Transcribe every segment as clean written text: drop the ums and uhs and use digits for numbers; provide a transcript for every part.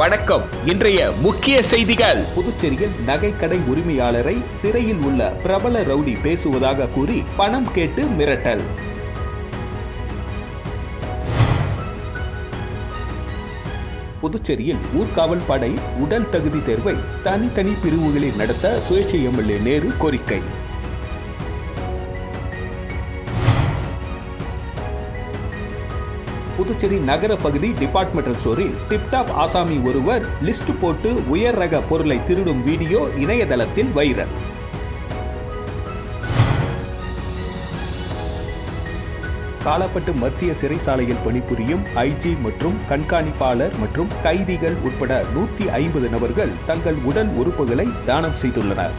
வணக்கம். இன்றைய முக்கிய செய்திகள். புதுச்சேரியில் நகைக்கடை உரிமையாளரை சிறையில் உள்ள பிரபல ரவுடி பேசுவதாக கூறி பணம் கேட்டு மிரட்டல். புதுச்சேரியில் ஊர்காவல் படை உடல் தகுதி தேர்வை தனித்தனி பிரிவுகளில் நடத்த சுயேட்சை எம்எல்ஏ நேரு கோரிக்கை. புதுச்சேரி நகர பகுதி டிபார்ட்மெண்டல் ஸ்டோரில் டிப்டாப் ஆசாமி ஒருவர் லிஸ்ட் போட்டு உயர் ரக பொருளை திருடும் வீடியோ இணையதளத்தில் வைரல். காலப்பட்டு மத்திய சிறைச்சாலையில் பணிபுரியும் ஐஜி மற்றும் கண்காணிப்பாளர் மற்றும் கைதிகள் உட்பட 150 நபர்கள் தங்கள் உடல் உறுப்புகளை தானம் செய்துள்ளனர்.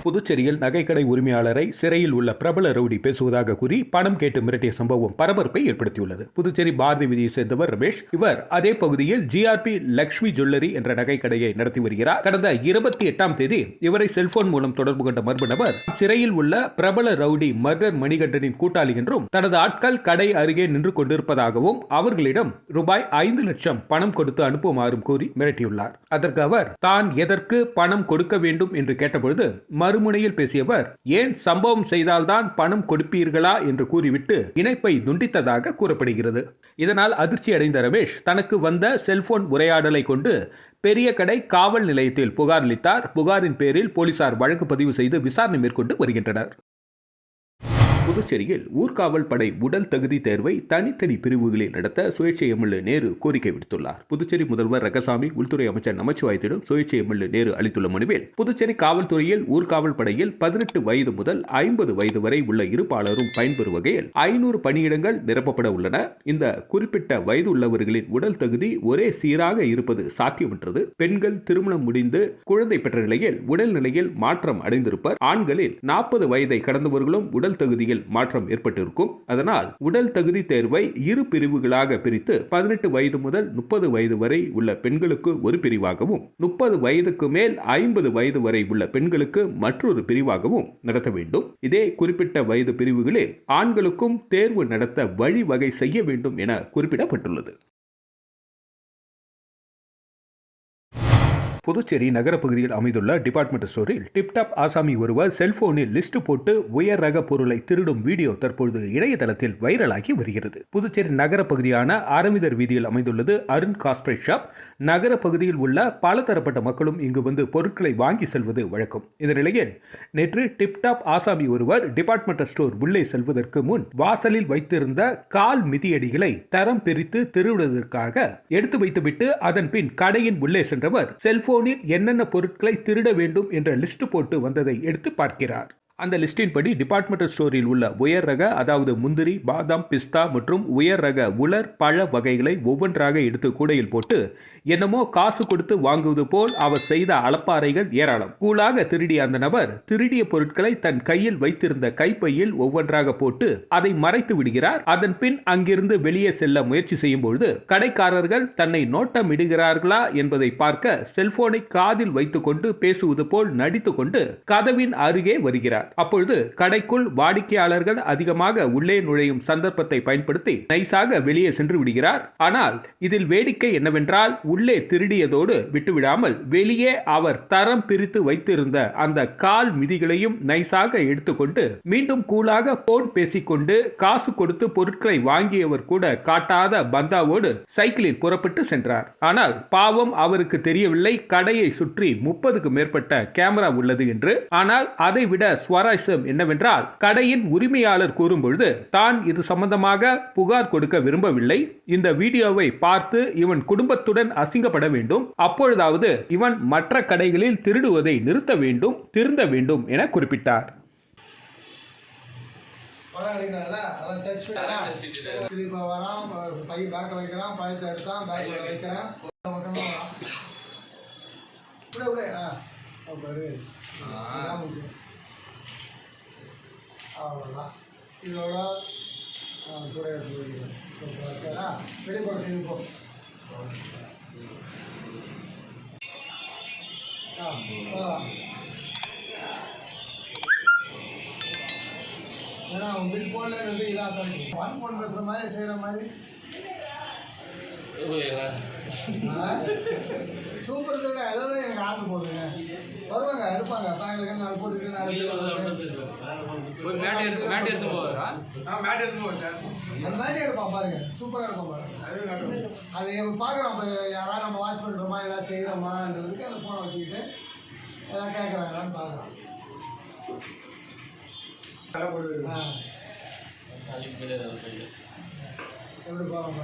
புதுச்சேரியில் நகைக்கடை உரிமையாளரை சிறையில் உள்ள பிரபல ரவுடி பேசுவதாக கூறி பணம் கேட்டு மிரட்டிய சம்பவம் பரபரப்பை ஏற்படுத்தியுள்ளது. புதுச்சேரி பாரதி வீதியை சேர்ந்தவர் ரமேஷ். இவர் அதே பகுதியில் ஜிஆர்பி லட்சுமி ஜுவல்லரி என்ற நகைக்கடையை நடத்தி வருகிறார். கடந்த 28ஆம் தேதி இவரை செல்போன் மூலம் தொடர்பு கொண்ட மர்ம நபர் சிறையில் உள்ள பிரபல ரவுடி மர்டர் மணிகண்டனின் கூட்டாளி என்றும் தனது ஆட்கள் கடை அருகே நின்று கொண்டிருப்பதாகவும் அவர்களிடம் ரூபாய் 5 லட்சம் பணம் கொடுத்து அனுப்புமாறும் கூறி மிரட்டியுள்ளார். அதற்கு அவர் தான் எதற்கு பணம் கொடுக்க வேண்டும் என்று கேட்டபொழுது மறுமுனையில் பேசியவர் ஏன் சம்பவம் செய்தால்தான் பணம் கொடுப்பீர்களா என்று கூறிவிட்டு இணைப்பை துண்டித்ததாக கூறப்படுகிறது. இதனால் அதிர்ச்சி அடைந்த ரமேஷ் தனக்கு வந்த செல்போன் உரையாடலை கொண்டு பெரிய கடை காவல் நிலையத்தில் புகார் அளித்தார். புகாரின் பேரில் போலீசார் வழக்கு பதிவு செய்து விசாரணை மேற்கொண்டு வருகின்றனர். புதுச்சேரியில் ஊர்காவல் படை உடல் தகுதி தேர்வை தனித்தனி பிரிவுகளில் நடத்த சுயேட்சை எம்எல்ஏ நேரு கோரிக்கை விடுத்துள்ளார். புதுச்சேரி முதல்வர் ரங்கசாமி, உள்துறை அமைச்சர் நமச்சிவாயத்திடம் சுயேட்சை எம்எல்ஏ நேரு அளித்துள்ள மனுவில் புதுச்சேரி காவல்துறையில் ஊர்காவல் படையில் 18 வயது முதல் 50 வயது வரை உள்ள இருப்பாளரும் பயன்பெறும் வகையில் 500 பணியிடங்கள் நிரப்பப்பட உள்ளன. இந்த குறிப்பிட்ட வயது உள்ளவர்களின் உடல் தகுதி ஒரே சீராக இருப்பது சாத்தியமற்றது. பெண்கள் திருமணம் முடிந்து குழந்தை பெற்ற நிலையில் உடல் நிலையில் மாற்றம் அடைந்திருப்பர். ஆண்களில் 40 வயதை கடந்தவர்களும் உடல் தகுதியில் மாற்றம் ஏற்பட்டிருக்கும். அதனால் உடல் தகுதி தேர்வை இரு பிரிவுகளாக பிரித்து 18 வயது முதல் 30 வயது வரை உள்ள பெண்களுக்கு ஒரு பிரிவாகவும் 30 வயதுக்கு மேல் 50 வயது வரை உள்ள பெண்களுக்கு மற்றொரு பிரிவாகவும் நடத்த வேண்டும். இதே குறிப்பிட்ட வயது பிரிவுகளில் ஆண்களுக்கும் தேர்வு நடத்த வழிவகை செய்ய வேண்டும் என குறிப்பிடப்பட்டுள்ளது. புதுச்சேரி நகர பகுதியில் அமைந்துள்ள டிபார்ட்மெண்டல் ஸ்டோரில் டிப்டாப் ஆசாமி ஒருவர் செல்போனில் லிஸ்ட் போட்டு உயர் ரக பொருளை திருடும் வீடியோ தற்பொழுது இணையதளத்தில் வைரலாகி வருகிறது. புதுச்சேரி நகர பகுதியான அரவிந்தர் வீதியில் அமைந்துள்ளது அருண் காஸ்பிரேட் ஷாப். நகர பகுதியில் உள்ள பல தரப்பட்ட மக்களும் இங்கு வந்து பொருட்களை வாங்கி செல்வது வழக்கம். இந்த நிலையில் நேற்று டிப்டாப் ஆசாமி ஒருவர் டிபார்ட்மெண்டல் ஸ்டோர் உள்ளே செல்வதற்கு முன் வாசலில் வைத்திருந்த கால் மிதியடிகளை தரம் பிரித்து திருடுவதற்காக எடுத்து வைத்துவிட்டு அதன் பின் கடையின் உள்ளே சென்றவர் செல்போனில் என்னென்ன பொருட்களை திருட வேண்டும் என்ற லிஸ்ட் போட்டு வந்ததை எடுத்து பார்க்கிறார். அந்த லிஸ்டின் படி டிபார்ட்மெண்டல் ஸ்டோரில் உள்ள உயர் ரக, அதாவது முந்திரி, பாதாம், பிஸ்தா மற்றும் உயர் ரக உலர் பழ வகைகளை ஒவ்வொன்றாக எடுத்து கூடையில் போட்டு என்னமோ காசு கொடுத்து வாங்குவது போல் அவர் செய்த அளப்பாறைகள் ஏராளம். கூலாக திருடிய அந்த நபர் திருடிய பொருட்களை தன் கையில் வைத்திருந்த கைப்பையில் ஒவ்வொன்றாக போட்டு அதை மறைத்து விடுகிறார். அதன் பின் அங்கிருந்து வெளியே செல்ல முயற்சி செய்யும் பொழுது கடைக்காரர்கள் தன்னை நோட்டமிடுகிறார்களா என்பதை பார்க்க செல்போனை காதில் வைத்துக் கொண்டு பேசுவது போல் நடித்துக் கொண்டு கதவின் அருகே வருகிறார். அப்பொழுது கடைக்குள் வாடிக்கையாளர்கள் அதிகமாக உள்ளே நுழையும் சந்தர்ப்பத்தை பயன்படுத்தி நைசாக வெளியே சென்று விடுகிறார். ஆனால் இதில் வேடிக்கை என்னவென்றால் உள்ளே திருடியதோடு விட்டுவிடாமல் வெளியே அவர் தரம் பிரித்து வைத்திருந்த அந்த கால் மிதிகளையும் நைசாக எடுத்துக்கொண்டு மீண்டும் கூலாக போன் பேசிக்கொண்டு காசு கொடுத்து பொருட்களை வாங்கியவர் கூட காட்டாத பந்தாவோடு சைக்கிளில் புறப்பட்டு சென்றார். ஆனால் பாவம் அவருக்கு தெரியவில்லை கடையை சுற்றி 30க்கு மேற்பட்ட கேமரா உள்ளது என்று. ஆனால் அதை விட சுவாரஸ்யம் என்னவென்றால் கடையின் உரிமையாளர் கூறும்பொழுது தான் இது சம்பந்தமாக புகார் கொடுக்க விரும்பவில்லை. இந்த வீடியோவை பார்த்து இவன் குடும்பத்துடன் அசிங்கப்பட வேண்டும். அப்பொழுதாவது இவன் மற்ற கடைகளில் திருடுவதை நிறுத்த வேண்டும், திருந்த வேண்டும் என குறிப்பிட்டார். அவ்வளோதான். இதோட கூட சரியா வெளியே போட செய்வோம். ஏன்னா பில் போடல இதாக ஃபோன் பேசுகிற மாதிரி செய்கிற மாதிரி சூப்பர் தானே, அதாவது எனக்கு ஆசை போகுதுங்க. வருவாங்க, எடுப்பாங்க, பேங்கில் நாலு போட்டுக்கிட்டு நாலு அந்த மேட்டே எடுப்பான் பாருங்க, சூப்பராக எடுப்பான் பாருங்க. அது பார்க்குறோம், இப்போ யாராவது நம்ம வாட்ச் பண்ணுறோமா ஏதாவது செய்கிறோமான்றதுக்கு அந்த ஃபோனை வச்சுக்கிட்டு எதாவது கேட்குறாங்களான்னு பார்க்குறோம். எப்படி போகிறோம்.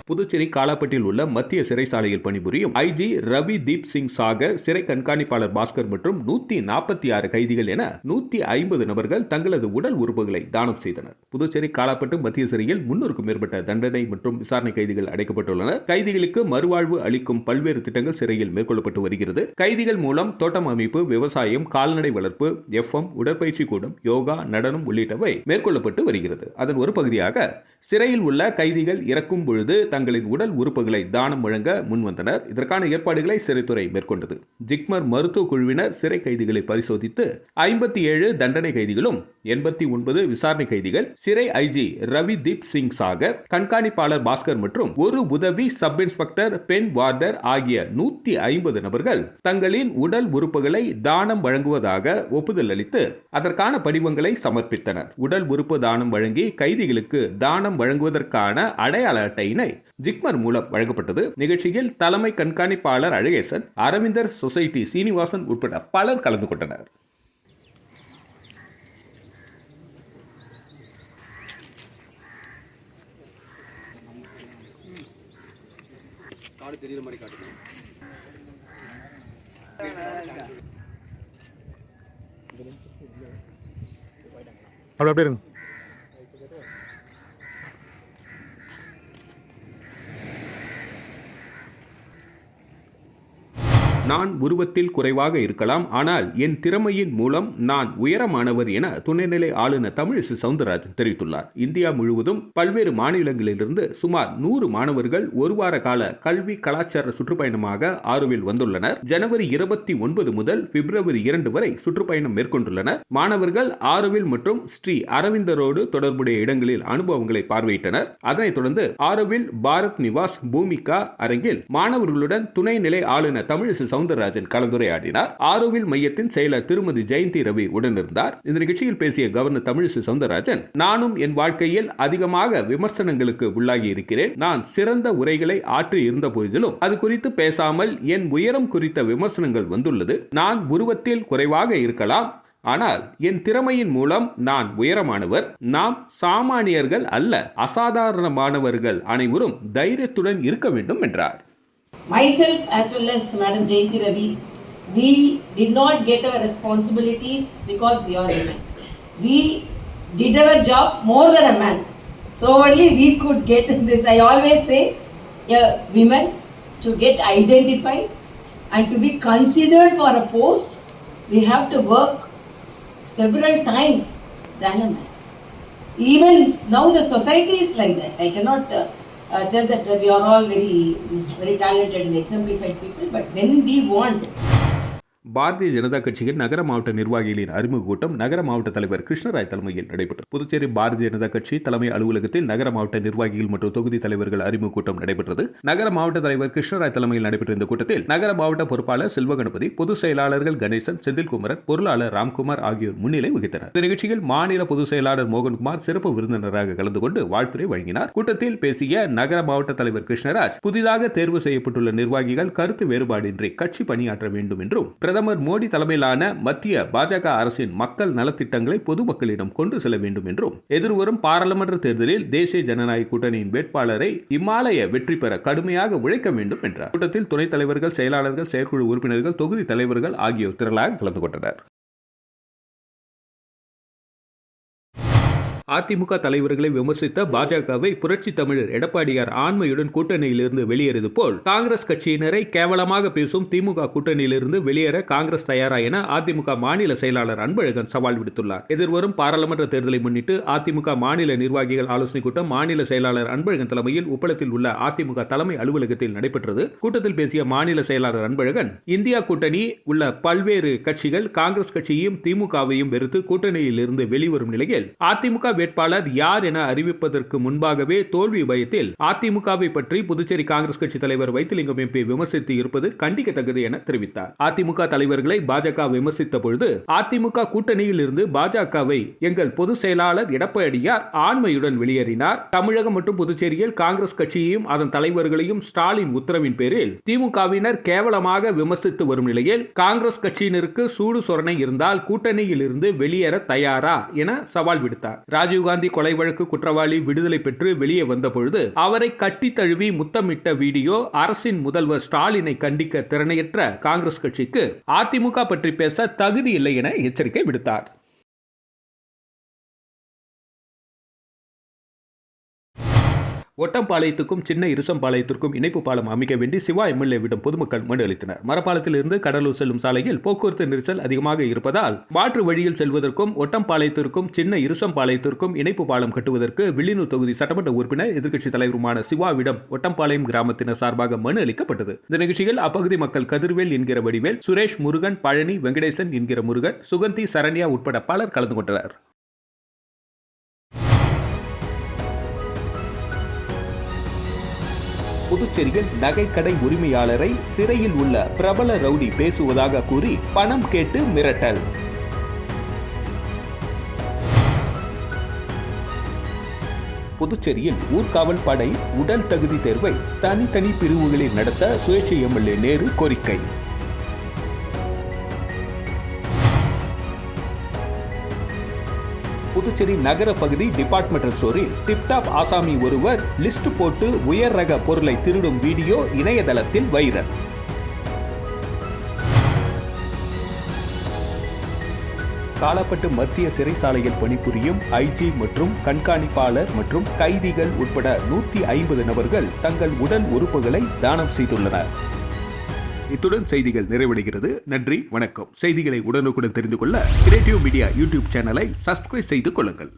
புதுச்சேரி காலாப்பட்டில் உள்ள மத்திய சிறைச்சாலையில் பணிபுரியும் ஐஜி ரவி தீப் சிங் சாகர், சிறை கண்காணிப்பாளர் பாஸ்கர் மற்றும் 146 கைதிகள் என 150 நபர்கள் தங்களது உடல் உறுப்புகளை தானம் செய்தனர். புதுச்சேரி காலாப்பட்டு மத்திய சிறையில் 300க்கும் மேற்பட்ட தண்டனை மற்றும் விசாரணை கைதிகள் அடைக்கப்பட்டுள்ளனர். கைதிகளுக்கு மறுவாழ்வு அளிக்கும் பல்வேறு திட்டங்கள் சிறையில் மேற்கொள்ளப்பட்டு வருகிறது. கைதிகள் மூலம் தோட்டம் அமைப்பு, விவசாயம், கால்நடை வளர்ப்பு, FM, உடற்பயிற்சி கூடம், யோகா, நடனம் உள்ளிட்டவை மேற்கொள்ளப்பட்டு வருகிறது. அதன் ஒரு பகுதியாக சிறையில் உள்ள கைதிகள் இறக்கும் பொழுது தங்களின் உடல் உறுப்புகளை தானம் வழங்க முன்வந்தனர். இதற்கான ஏற்பாடுகளை சிறைத்துறை மேற்கொண்டது. ஜிப்மர் மருத்துவ குழுவினர் சிறை கைதிகளை பரிசோதித்து 57 தண்டனை கைதிகளும் 89 விசாரணை கைதிகள், சிறை ஐஜி ரவி தீப் சிங் சாகர், கண்காணிப்பாளர் பாஸ்கர் மற்றும் ஒரு உதவி சப் இன்ஸ்பெக்டர், பெண் வார்டர் ஆகிய 150 நபர்கள் தங்களின் உடல் உறுப்புகளை தானம் வழங்குவதாக ஒப்புதல் அளித்து அதற்கான படிவங்களை சமர்ப்பித்தனர். உடல் உறுப்பு தானம் வழங்கி கைதிகளுக்கு தானம் வழங்குவதற்கான அடையாள அட்டையினை ஜிப்மர் மூலம் வழங்கப்பட்டது. நிகழ்ச்சியில் தலைமை கண்காணிப்பாளர் அழகேசன், அரவிந்தர் சொசைட்டி சீனிவாசன் உட்பட பலர் கலந்து கொண்டனர். அப்படியே இருங்க. நான் உருவத்தில் குறைவாக இருக்கலாம், ஆனால் என் திறமையின் மூலம் நான் உயரமானவர் என துணைநிலை ஆளுநர் தமிழிசை சவுந்தரராஜன் தெரிவித்துள்ளார். இந்தியா முழுவதும் பல்வேறு மாநிலங்களிலிருந்து சுமார் 100 மாணவர்கள் ஒரு வார கால கல்வி கலாச்சார சுற்றுப்பயணமாக ஆரோவில் வந்துள்ளனர். ஜனவரி 29 முதல் பிப்ரவரி 2 வரை சுற்றுப்பயணம் மேற்கொண்டுள்ளனர். மாணவர்கள் ஆரோவில் மற்றும் ஸ்ரீ அரவிந்தரோடு தொடர்புடைய இடங்களில் அனுபவங்களை பார்வையிட்டனர். அதனைத் தொடர்ந்து ஆரோவில் பாரத் நிவாஸ் பூமிகா அரங்கில் மாணவர்களுடன் துணைநிலை ஆளுநர் தமிழிசை சவுந்தரராஜன் கலந்துரையாடினார். ஆரோவில் மையத்தின் செயலர் திருமதி ஜெயந்தி ரவி உடனிருந்தார். இந்த நிகழ்ச்சியில் பேசிய கவர்னர் தமிழிசை சவுந்தரராஜன், நானும் என் வாழ்க்கையில் அதிகமாக விமர்சனங்களுக்கு உள்ளாகி இருக்கிறேன். நான் சிறந்த உரைகளை ஆற்றி இருந்த போதிலும் அது குறித்து பேசாமல் என் உயரம் குறித்த விமர்சனங்கள் வந்துள்ளது. நான் உருவத்தில் குறைவாக இருக்கலாம், ஆனால் என் திறமையின் மூலம் நான் உயரமானவர். நாம் சாமானியர்கள் அல்ல, அசாதாரணமானவர்கள். அனைவரும் தைரியத்துடன் இருக்க வேண்டும் என்றார். Myself as well as Madam Jayanti Ravi, we did not get our responsibilities because we are women. We did our job more than a man. So only we could get this. I always say, women to get identified and to be considered for a post, we have to work several times than a man. Even now the society is like that. I cannot tell that we are all very talented and exemplified people, but when we want. Bharatiya Janata கட்சியின் நகர மாவட்ட நிர்வாகிகளின் அறிமுக கூட்டம் நகர மாவட்ட தலைவர் கிருஷ்ணராய் தலைமையில் நடைபெற்றது. புதுச்சேரி பாரதிய ஜனதா கட்சி தலைமை அலுவலகத்தில் நகர மாவட்ட நிர்வாகிகள் மற்றும் தொகுதி தலைவர்கள் அறிமுக கூட்டம் நடைபெற்றது. நகர மாவட்ட தலைவர் கிருஷ்ணராய் தலைமையில் நடைபெற்ற இந்த கூட்டத்தில் நகர மாவட்ட பொறுப்பாளர் செல்வகணபதி, பொதுச் செயலாளர்கள் கணேசன், செந்தில்குமரன், பொருளாளர் ராம்குமார் ஆகியோர் முன்னிலை வகித்தனர். இந்த நிகழ்ச்சியில் மாநில பொதுச் செயலாளர் மோகன்குமார் சிறப்பு விருந்தினராக கலந்து கொண்டு வாழ்த்துரை வழங்கினார். கூட்டத்தில் பேசிய நகர மாவட்ட தலைவர் கிருஷ்ணராஜ், புதிதாக தேர்வு செய்யப்பட்டுள்ள நிர்வாகிகள் கருத்து வேறுபாடின்றி கட்சி பணியாற்ற வேண்டும் என்றும், பிரதமர் மோடி தலைமையிலான மத்திய பாஜக அரசின் மக்கள் நலத்திட்டங்களை பொதுமக்களிடம் கொண்டு செல்ல வேண்டும் என்றும், எதிர்வரும் பாராளுமன்ற தேர்தலில் தேசிய ஜனநாயக கூட்டணியின் வேட்பாளரை இமாலய வெற்றி பெற கடுமையாக உழைக்க வேண்டும் என்றார். கூட்டத்தில் துணைத் தலைவர்கள், செயலாளர்கள், செயற்குழு உறுப்பினர்கள், தொகுதி தலைவர்கள் ஆகியோர் திரளாக கலந்து கொண்டனர். அதிமுக தலைவர்களை விமர்சித்த பாஜகவை புரட்சி தமிழர் எடப்பாடியார் ஆண்மையுடன் கூட்டணியிலிருந்து வெளியேறியது போல் காங்கிரஸ் கட்சியினரை கேவலமாக பேசும் திமுக கூட்டணியிலிருந்து வெளியேற காங்கிரஸ் தயாரா என அதிமுக மாநில செயலாளர் அன்பழகன் சவால் விடுத்துள்ளார். எதிர்வரும் பாராளுமன்ற தேர்தலை முன்னிட்டு அதிமுக மாநில நிர்வாகிகள் ஆலோசனைக் கூட்டம் மாநில செயலாளர் அன்பழகன் தலைமையில் உப்பளத்தில் உள்ள அதிமுக தலைமை அலுவலகத்தில் நடைபெற்றது. கூட்டத்தில் பேசிய மாநில செயலாளர் அன்பழகன், இந்தியா கூட்டணி உள்ள பல்வேறு கட்சிகள் காங்கிரஸ் கட்சியையும் திமுகவையும் வெறுத்து கூட்டணியில் இருந்து வெளிவரும் நிலையில் அதிமுக வேட்பாளர் யார் என அறிவிப்பதற்கு முன்பாகவே தோல்வி பயத்தில் அதிமுகவை பற்றி புதுச்சேரி காங்கிரஸ் கட்சி தலைவர் வைத்திலிங்கம் எம்பி விமர்சித்து இருப்பது கண்டிக்கத்தக்கது என தெரிவித்தார். அதிமுக தலைவர்களை பாஜக விமர்சித்த பொழுது அதிமுக கூட்டணியில் இருந்து பாஜகவை எங்கள் பொதுச் செயலாளர் எடப்பாடியார் ஆண்மையுடன் வெளியேறினார். தமிழகம் மற்றும் புதுச்சேரியில் காங்கிரஸ் கட்சியையும் அதன் தலைவர்களையும் ஸ்டாலின் உத்தரவின் பேரில் திமுகவினர் கேவலமாக விமர்சித்து வரும் நிலையில் காங்கிரஸ் கட்சியினருக்கு சூடு சொரணை இருந்தால் கூட்டணியில் இருந்து வெளியேற தயாரா என சவால் விடுத்தார். ராஜீவ்காந்தி கொலை வழக்கு குற்றவாளி விடுதலை பெற்று வெளியே வந்த பொழுது அவரை கட்டி தழுவி முத்தமிட்ட வீடியோ அரசின் முதல்வர் ஸ்டாலினை கண்டிக்க திறனையற்ற காங்கிரஸ் கட்சிக்கு அதிமுக பற்றி பேச தகுதி இல்லை என எச்சரிக்கை விடுத்தார். ஒட்டம்பாளையத்துக்கும் சின்ன இருசம்பாளையத்திற்கும் இணைப்பு பாலம் அமைக்க வேண்டி சிவா எம்எல்ஏவிடம் பொதுமக்கள் மனு அளித்தனர். மரப்பாலத்தில் இருந்து கடலூர் செல்லும் சாலையில் போக்குவரத்து நெரிசல் அதிகமாக இருப்பதால் மாற்று வழியில் செல்வதற்கும் ஒட்டம்பாளையத்திற்கும் சின்ன இருசம்பாளையத்திற்கும் இணைப்பு பாலம் கட்டுவதற்கு வில்லியனூர் தொகுதி சட்டமன்ற உறுப்பினர் எதிர்க்கட்சித் தலைவருமான சிவாவிடம் ஒட்டம்பாளையம் கிராமத்தினர் சார்பாக மனு அளிக்கப்பட்டது. இந்த நிகழ்ச்சியில் அப்பகுதி மக்கள் கதிர்வேல் என்கிற வடிவேல், சுரேஷ், முருகன், பழனி, வெங்கடேசன் என்கிற முருகன், சுகந்தி, சரண்யா உட்பட பலர் கலந்து கொண்டனர். புதுச்சேரியில் நகைக்கடை உரிமையாளரை சிறையில் உள்ள பிரபல ரவுடி பேசுவதாக கூறி பணம் கேட்டு மிரட்டல். புதுச்சேரியில் ஊர்காவல் படை உடல் தகுதி தேர்வை தனித்தனி பிரிவுகளில் நடத்த சுயேட்சை எம்எல்ஏ நேரு கோரிக்கை. புதுச்சேரி நகர பகுதி டிபார்ட்மெண்டல் ஸ்டோரில் டிப்டாப் ஆசாமி ஒருவர் லிஸ்ட் போட்டு உயர் ரக பொருளை திருடும் வீடியோ இணையதளத்தில் வைரல். காலப்பட்டு மத்திய சிறைச்சாலையில் பணிபுரியும் ஐஜி மற்றும் கண்காணிப்பாளர் மற்றும் கைதிகள் உட்பட 150 நபர்கள் தங்கள் உடல் உறுப்புகளை தானம் செய்துள்ளனர். இத்துடன் செய்திகள் நிறைவடைகிறது. நன்றி, வணக்கம். செய்திகளை உடனுக்குடன் தெரிந்து கொள்ள கிரியேட்டிவ் மீடியா யூடியூப் சேனலை சப்ஸ்கிரைப் செய்து கொள்ளுங்கள்.